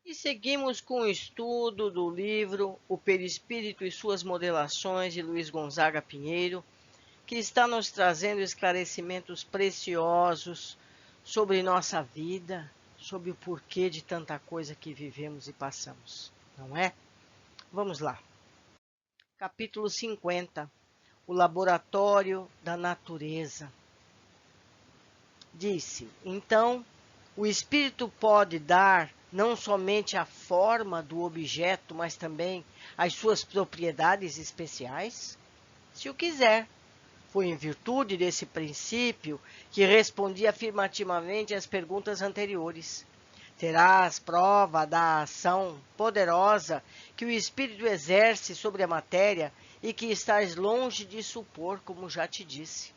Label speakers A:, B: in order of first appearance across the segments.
A: E seguimos com o estudo do livro O Perispírito e Suas Modelações, de Luiz Gonzaga Pinheiro, que está nos trazendo esclarecimentos preciosos sobre nossa vida, sobre o porquê de tanta coisa que vivemos e passamos, não é? Vamos lá. Capítulo 50. O Laboratório da Natureza. Disse: então, o espírito pode dar não somente a forma do objeto, mas também as suas propriedades especiais? Se o quiser. Foi em virtude desse princípio que respondi afirmativamente às perguntas anteriores. Terás prova da ação poderosa que o espírito exerce sobre a matéria e que estás longe de supor, como já te disse.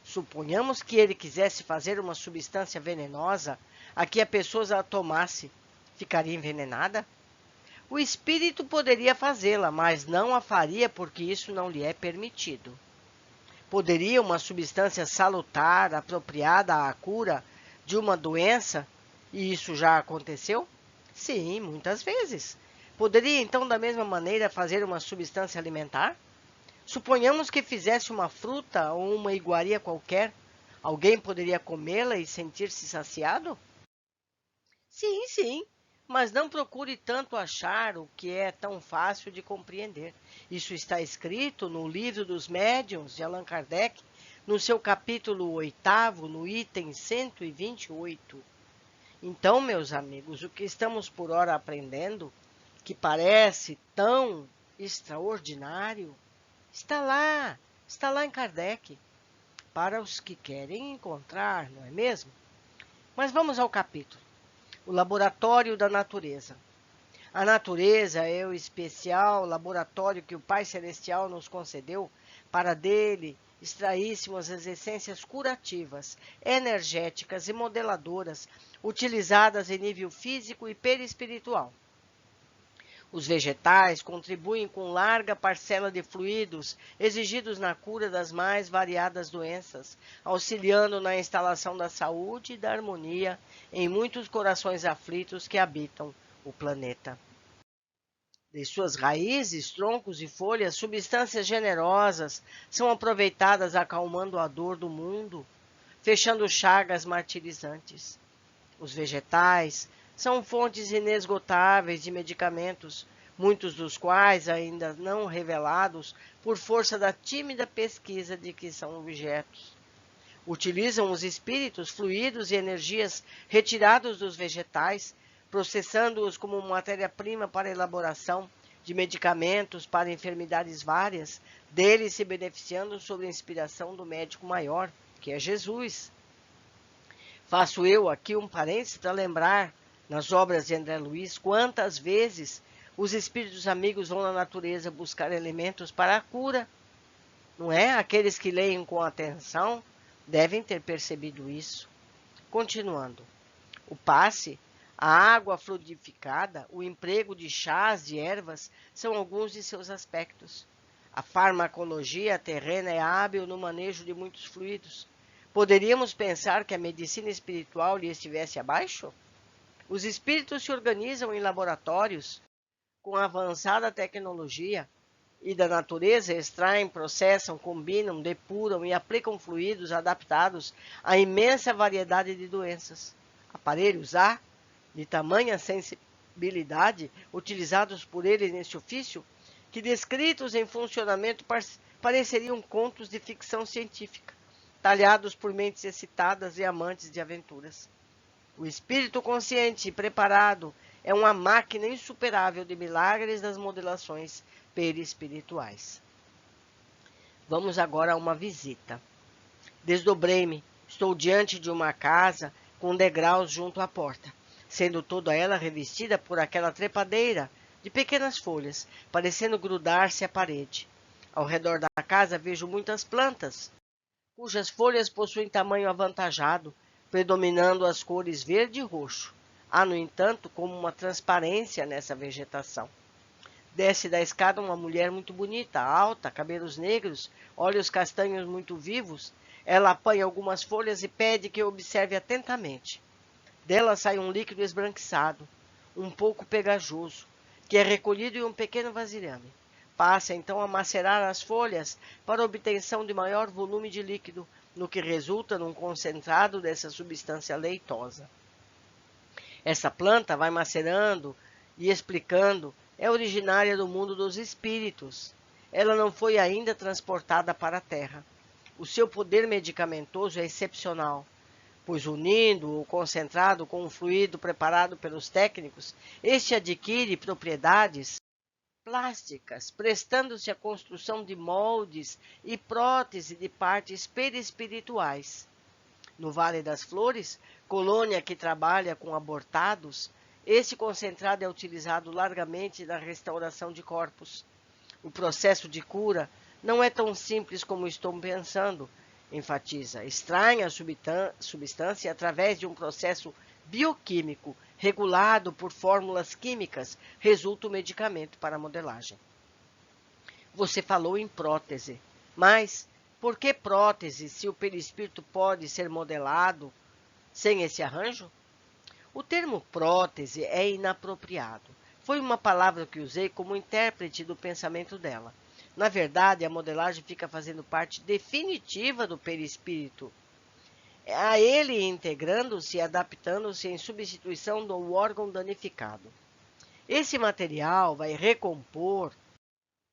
A: Suponhamos que ele quisesse fazer uma substância venenosa a que a pessoa a tomasse, ficaria envenenada? O espírito poderia fazê-la, mas não a faria porque isso não lhe é permitido. Poderia uma substância salutar, apropriada à cura de uma doença, e isso já aconteceu? Sim, muitas vezes. Poderia então, da mesma maneira, fazer uma substância alimentar? Suponhamos que fizesse uma fruta ou uma iguaria qualquer. Alguém poderia comê-la e sentir-se saciado? Sim, sim, mas não procure tanto achar o que é tão fácil de compreender. Isso está escrito no Livro dos Médiuns, de Allan Kardec, no seu capítulo 8º, no item 128. Então, meus amigos, o que estamos por ora aprendendo, que parece tão extraordinário, está lá em Kardec, para os que querem encontrar, não é mesmo? Mas vamos ao capítulo. O laboratório da natureza. A natureza é o especial laboratório que o Pai Celestial nos concedeu para dele extraíssemos as essências curativas, energéticas e modeladoras utilizadas em nível físico e perispiritual. Os vegetais contribuem com larga parcela de fluidos exigidos na cura das mais variadas doenças, auxiliando na instalação da saúde e da harmonia em muitos corações aflitos que habitam o planeta. De suas raízes, troncos e folhas, substâncias generosas são aproveitadas acalmando a dor do mundo, fechando chagas martirizantes. Os vegetais são fontes inesgotáveis de medicamentos, muitos dos quais ainda não revelados por força da tímida pesquisa de que são objetos. Utilizam os espíritos, fluidos e energias retirados dos vegetais, processando-os como matéria-prima para a elaboração de medicamentos para enfermidades várias, deles se beneficiando sob a inspiração do médico maior, que é Jesus. Faço eu aqui um parênteses para lembrar, nas obras de André Luiz, quantas vezes os espíritos amigos vão na natureza buscar elementos para a cura. Não é? Aqueles que leem com atenção devem ter percebido isso. Continuando. O passe, a água fluidificada, o emprego de chás, de ervas, são alguns de seus aspectos. A farmacologia terrena é hábil no manejo de muitos fluidos. Poderíamos pensar que a medicina espiritual lhe estivesse abaixo? Os espíritos se organizam em laboratórios com avançada tecnologia e da natureza extraem, processam, combinam, depuram e aplicam fluidos adaptados à imensa variedade de doenças. Aparelhos há, de tamanha sensibilidade, utilizados por eles neste ofício, que descritos em funcionamento pareceriam contos de ficção científica, talhados por mentes excitadas e amantes de aventuras. O espírito consciente e preparado é uma máquina insuperável de milagres das modelações perispirituais. Vamos agora a uma visita. Desdobrei-me, estou diante de uma casa com degraus junto à porta, sendo toda ela revestida por aquela trepadeira de pequenas folhas, parecendo grudar-se à parede. Ao redor da casa vejo muitas plantas, cujas folhas possuem tamanho avantajado, predominando as cores verde e roxo. Há, no entanto, como uma transparência nessa vegetação. Desce da escada uma mulher muito bonita, alta, cabelos negros, olhos castanhos muito vivos. Ela apanha algumas folhas e pede que eu observe atentamente. Dela sai um líquido esbranquiçado, um pouco pegajoso, que é recolhido em um pequeno vasilhame. Passa então a macerar as folhas para obtenção de maior volume de líquido, no que resulta num concentrado dessa substância leitosa. Essa planta vai macerando e explicando, é originária do mundo dos espíritos. Ela não foi ainda transportada para a Terra. O seu poder medicamentoso é excepcional, pois unindo o concentrado com o fluido preparado pelos técnicos, este adquire propriedades plásticas, prestando-se à construção de moldes e prótese de partes perispirituais. No Vale das Flores, colônia que trabalha com abortados, este concentrado é utilizado largamente na restauração de corpos. O processo de cura não é tão simples como estou pensando, enfatiza. Extraem a substância através de um processo bioquímico regulado por fórmulas químicas, resulta o medicamento para a modelagem. Você falou em prótese, mas por que prótese se o perispírito pode ser modelado sem esse arranjo? O termo prótese é inapropriado. Foi uma palavra que usei como intérprete do pensamento dela. Na verdade, a modelagem fica fazendo parte definitiva do perispírito, a ele integrando-se e adaptando-se em substituição do órgão danificado. Esse material vai recompor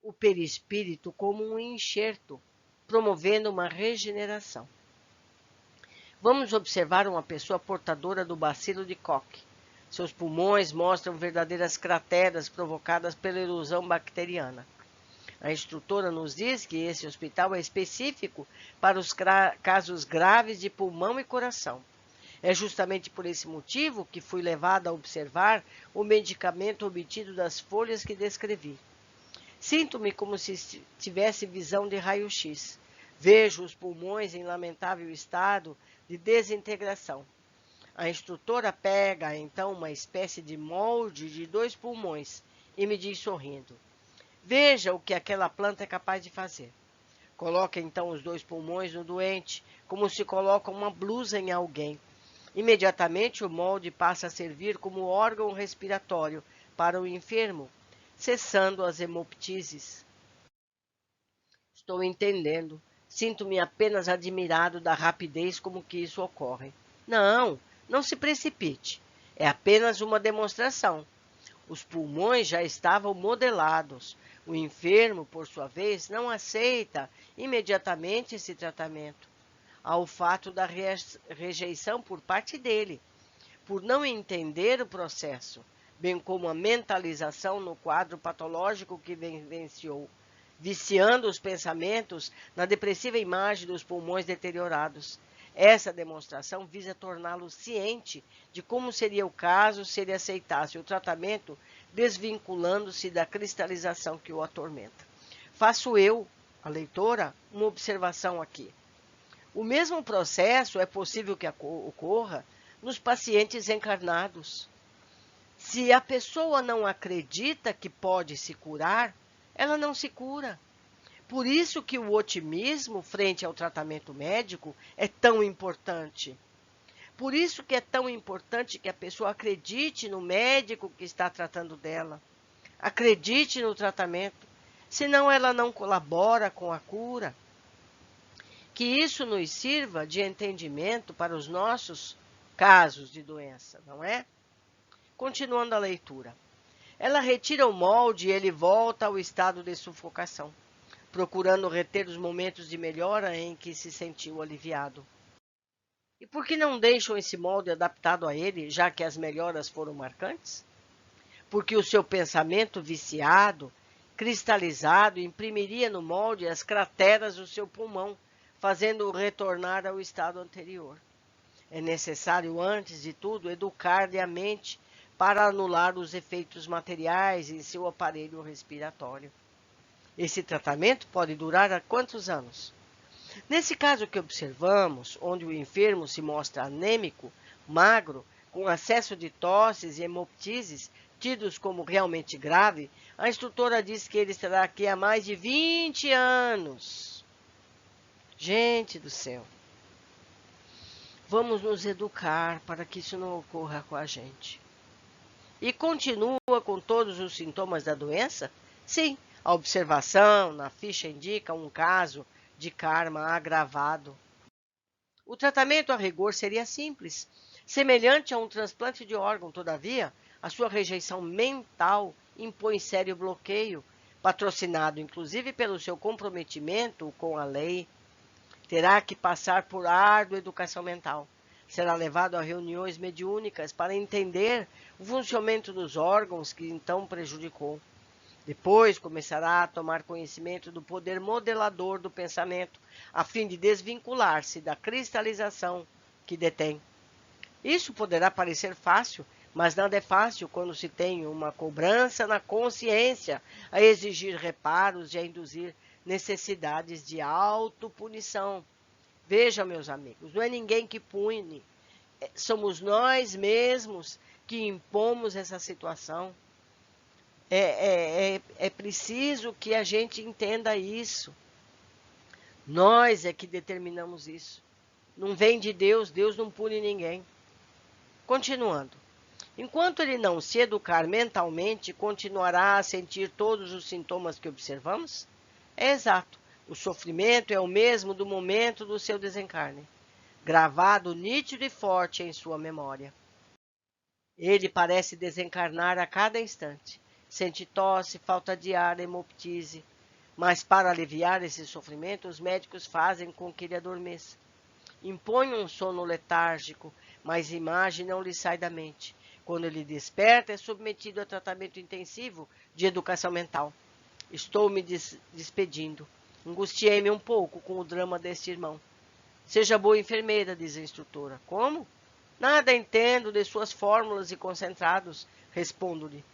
A: o perispírito como um enxerto, promovendo uma regeneração. Vamos observar uma pessoa portadora do bacilo de Koch. Seus pulmões mostram verdadeiras crateras provocadas pela erosão bacteriana. A instrutora nos diz que esse hospital é específico para os casos graves de pulmão e coração. É justamente por esse motivo que fui levada a observar o medicamento obtido das folhas que descrevi. Sinto-me como se tivesse visão de raio-x. Vejo os pulmões em lamentável estado de desintegração. A instrutora pega, então, uma espécie de molde de 2 pulmões e me diz sorrindo: veja o que aquela planta é capaz de fazer. Coloca, então, os 2 pulmões no doente, como se coloca uma blusa em alguém. Imediatamente, o molde passa a servir como órgão respiratório para o enfermo, cessando as hemoptises. Estou entendendo. Sinto-me apenas admirado da rapidez como que isso ocorre. Não se precipite. É apenas uma demonstração. Os pulmões já estavam modelados. O enfermo, por sua vez, não aceita imediatamente esse tratamento. Há o fato da rejeição por parte dele, por não entender o processo, bem como a mentalização no quadro patológico que vivenciou, viciando os pensamentos na depressiva imagem dos pulmões deteriorados. Essa demonstração visa torná-lo ciente de como seria o caso se ele aceitasse o tratamento, desvinculando-se da cristalização que o atormenta. Faço eu, a leitora, uma observação aqui. O mesmo processo é possível que ocorra nos pacientes encarnados. Se a pessoa não acredita que pode se curar, ela não se cura. Por isso que o otimismo frente ao tratamento médico é tão importante. Por isso que é tão importante que a pessoa acredite no médico que está tratando dela. Acredite no tratamento, senão ela não colabora com a cura. Que isso nos sirva de entendimento para os nossos casos de doença, não é? Continuando a leitura. Ela retira o molde e ele volta ao estado de sufocação, procurando reter os momentos de melhora em que se sentiu aliviado. E por que não deixam esse molde adaptado a ele, já que as melhoras foram marcantes? Porque o seu pensamento viciado, cristalizado, imprimiria no molde as crateras do seu pulmão, fazendo-o retornar ao estado anterior. É necessário, antes de tudo, educar-lhe a mente para anular os efeitos materiais em seu aparelho respiratório. Esse tratamento pode durar há quantos anos? Nesse caso que observamos, onde o enfermo se mostra anêmico, magro, com acesso de tosses e hemoptises, tidos como realmente grave, a instrutora diz que ele estará aqui há mais de 20 anos. Gente do céu! Vamos nos educar para que isso não ocorra com a gente. E continua com todos os sintomas da doença? Sim, a observação na ficha indica um caso de karma agravado. O tratamento a rigor seria simples, semelhante a um transplante de órgão, todavia, a sua rejeição mental impõe sério bloqueio, patrocinado inclusive pelo seu comprometimento com a lei. Terá que passar por árdua educação mental. Será levado a reuniões mediúnicas para entender o funcionamento dos órgãos que então prejudicou. Depois começará a tomar conhecimento do poder modelador do pensamento, a fim de desvincular-se da cristalização que detém. Isso poderá parecer fácil, mas nada é fácil quando se tem uma cobrança na consciência a exigir reparos e a induzir necessidades de autopunição. Veja, meus amigos, não é ninguém que pune, somos nós mesmos que impomos essa situação. É preciso que a gente entenda isso. Nós é que determinamos isso. Não vem de Deus, Deus não pune ninguém. Continuando. Enquanto ele não se educar mentalmente, continuará a sentir todos os sintomas que observamos? É exato. O sofrimento é o mesmo do momento do seu desencarne, gravado nítido e forte em sua memória. Ele parece desencarnar a cada instante. Sente tosse, falta de ar, hemoptise. Mas para aliviar esse sofrimento, os médicos fazem com que ele adormeça. Impõe um sono letárgico, mas a imagem não lhe sai da mente. Quando ele desperta, é submetido a tratamento intensivo de educação mental. Estou me despedindo. Angustiei-me um pouco com o drama deste irmão. Seja boa enfermeira, diz a instrutora. Como? Nada entendo de suas fórmulas e concentrados, respondo-lhe.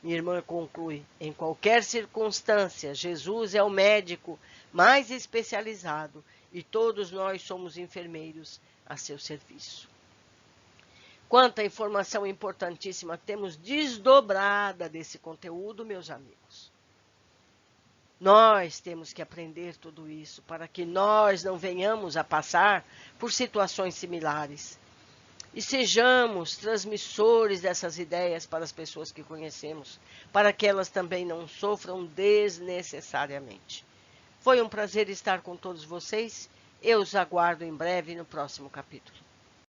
A: Minha irmã conclui, em qualquer circunstância, Jesus é o médico mais especializado e todos nós somos enfermeiros a seu serviço. Quanta informação importantíssima temos desdobrada desse conteúdo, meus amigos. Nós temos que aprender tudo isso para que nós não venhamos a passar por situações similares. E sejamos transmissores dessas ideias para as pessoas que conhecemos, para que elas também não sofram desnecessariamente. Foi um prazer estar com todos vocês. Eu os aguardo em breve no próximo capítulo.